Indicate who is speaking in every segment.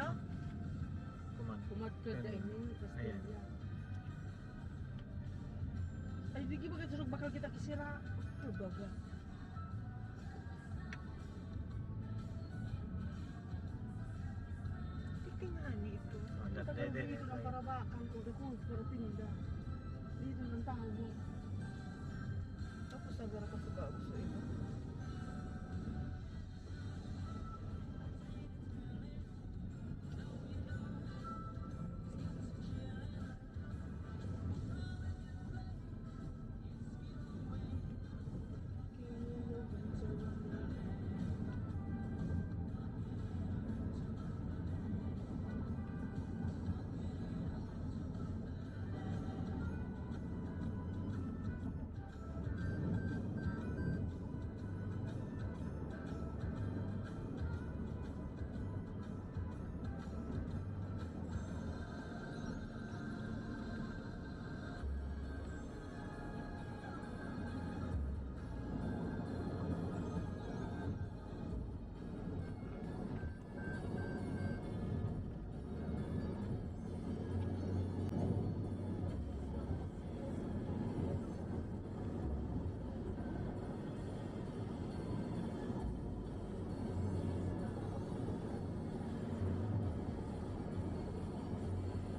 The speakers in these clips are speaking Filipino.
Speaker 1: Ano?
Speaker 2: Kumad ka dahil ni Castilla. Ay, di ba kasi bakal kita kisira? Oh, baga.
Speaker 1: Titingnan ito.
Speaker 2: Tagal dito ng Parabakan ko, dako, pero pinda. Dito ng tao mo.
Speaker 1: Tapos nagara ka sa bago sa ito.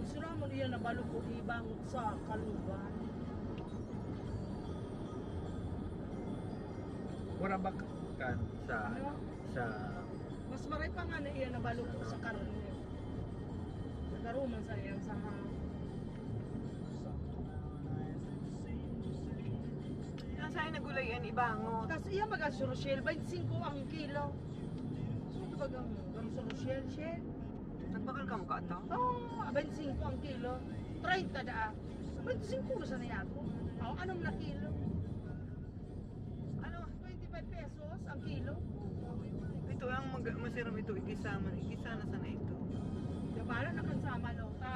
Speaker 2: Sura mo niya nabalog ko ibang sa Kaluban.
Speaker 3: Warabak kan sa
Speaker 2: Ano?
Speaker 3: sa
Speaker 2: Mas maray pa nga na iya nabalog ko sa karne. Nagaruman sa iyang saha.
Speaker 1: Nasaan nagulayan ibangot?
Speaker 2: Kasi iya mag-asurosel, 25 ang kilo. So, ito ba gang asurosel, shell?
Speaker 1: Nagbakal ka mo ka ito?
Speaker 2: Oh, 25 ang kilo. 30 daa. 25 na sa niya ako. Oh, anong na kilo? Ano, 25 pesos ang kilo?
Speaker 1: Ito ang masiram ito. Igisa na sana ito.
Speaker 2: Dabala na kansama no. Sa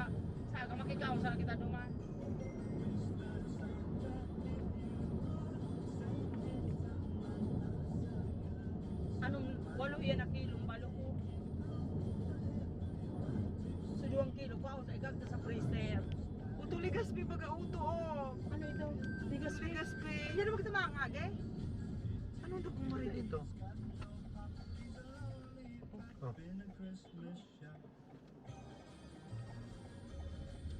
Speaker 2: aga makikaw sa kita duman. Anong 8 yan na kilong balo ko? So 2 kilo ko ako sa igag sa freezer.
Speaker 1: Utuli gaspi baga uto oh.
Speaker 2: Ano ito? Bigas
Speaker 1: Utuli gaspi.
Speaker 2: Hindi naman kita mangag eh.
Speaker 1: Anong ito kung marin ito?
Speaker 3: oh,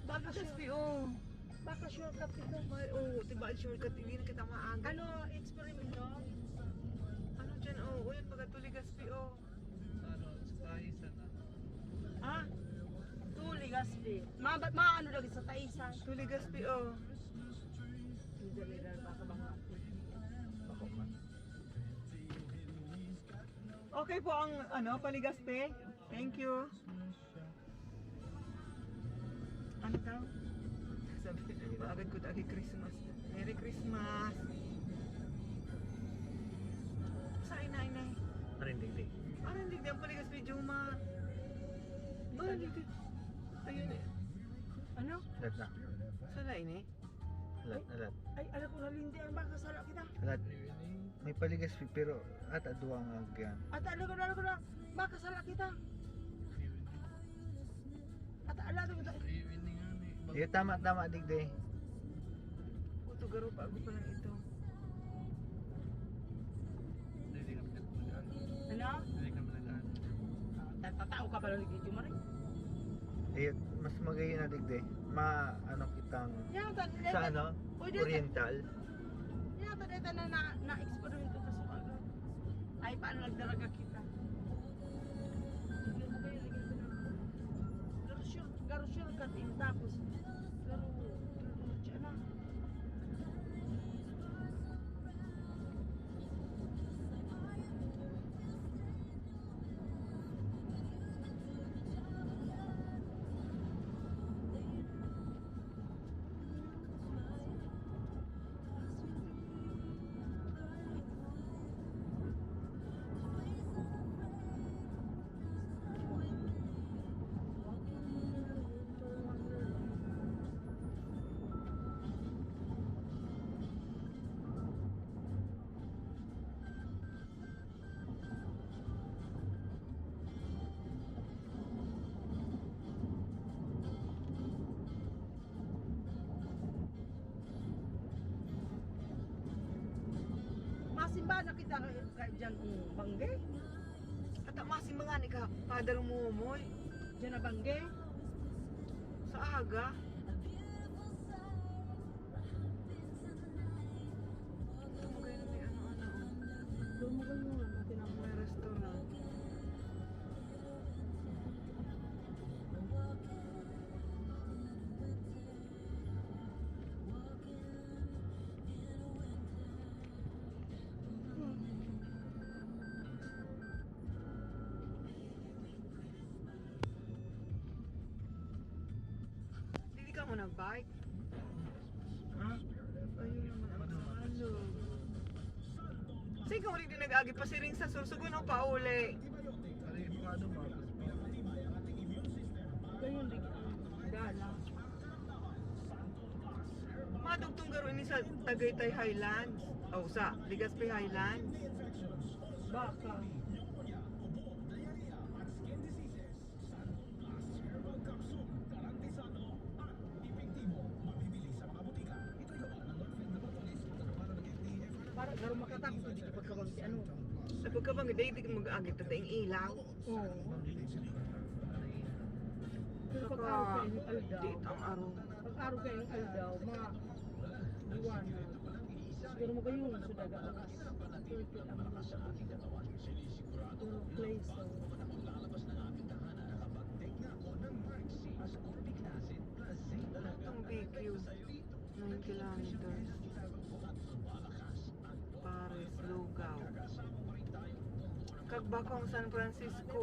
Speaker 2: Baka
Speaker 1: Gaspi oh.
Speaker 2: Baka shortcut ito.
Speaker 1: Ay, oh, diba shortcut hindi na kita maaga.
Speaker 2: Ano, experiment no?
Speaker 1: Ano dyan oh? O yan baga tuli gaspi oh.
Speaker 2: Ah? Tuli gaspi. Maano lagi sa taisan.
Speaker 1: Tuli gaspi oh.
Speaker 2: Hindi nila baka baka.
Speaker 3: bako man.
Speaker 1: Okay po ang ano, paligaspe. Thank you. Ano daw? Sabi, maagad ko dagi Christmas. Merry Christmas. Sa inay.
Speaker 3: Marindig.
Speaker 1: Parang hindi ang paligaspe, Juma. Oh, hindi. Ayun eh.
Speaker 2: Ano?
Speaker 3: Alat na.
Speaker 1: Sa lain eh.
Speaker 3: Alat.
Speaker 2: Ay, alam ko na hindi ang baka sala kita.
Speaker 3: Alat. May paligas pero ata duwa nga yan.
Speaker 2: At alam ko na, baka sala kita. At alam ko na,
Speaker 3: Iyo tama digday.
Speaker 1: Puto garo pa ako pa lang ito.
Speaker 2: ano? Tatao ka pala ng video mo rin.
Speaker 3: Iyo mas magayon na digday. Ano kitang
Speaker 2: Yan,
Speaker 3: sa ano? Oriental.
Speaker 2: Yan, dito na-experiment ko sa mga. Ay, paano nagdaraga kita? Bigyan mo kayo, lagyan ko na. Garo sure ka din, tapos garo dyan na. kita kay dyan bangge.
Speaker 1: At masin mga ni ka, padal mo moy.
Speaker 2: Dyan na bangge.
Speaker 1: Sa aga. Tumugay na may ano-ano.
Speaker 2: Doon mo ganyan nga, tinamo.
Speaker 1: May restaurant. Hindi ka mo nag-bike?
Speaker 3: Ha?
Speaker 1: Ayun naman ang salo. Sige, uli din nag-agi pa si Ring sa sursugon o pauli.
Speaker 3: Ano yung mga dumapos?
Speaker 2: Ganyan din gala.
Speaker 1: Madugtong garo ni sa Tagaytay Highlands. O sa Legazpi Highlands.
Speaker 2: Baka. Para garo makatakot hindi ka pagkabang si ano.
Speaker 1: Sa pagkabang hindi ka mag-agi tataing ilaw.
Speaker 2: Oo. Pero pag
Speaker 1: Saka,
Speaker 2: araw kayo ng aldaw,
Speaker 1: date ang araw.
Speaker 2: pag araw kayo ng aldaw, mga iwan na. Siguro mo kayo sa daga. Turkey ang mga sa Puro place.
Speaker 1: Itong BQ, 9 kilometers. Paris, Lugaw. Kagbakong San Francisco.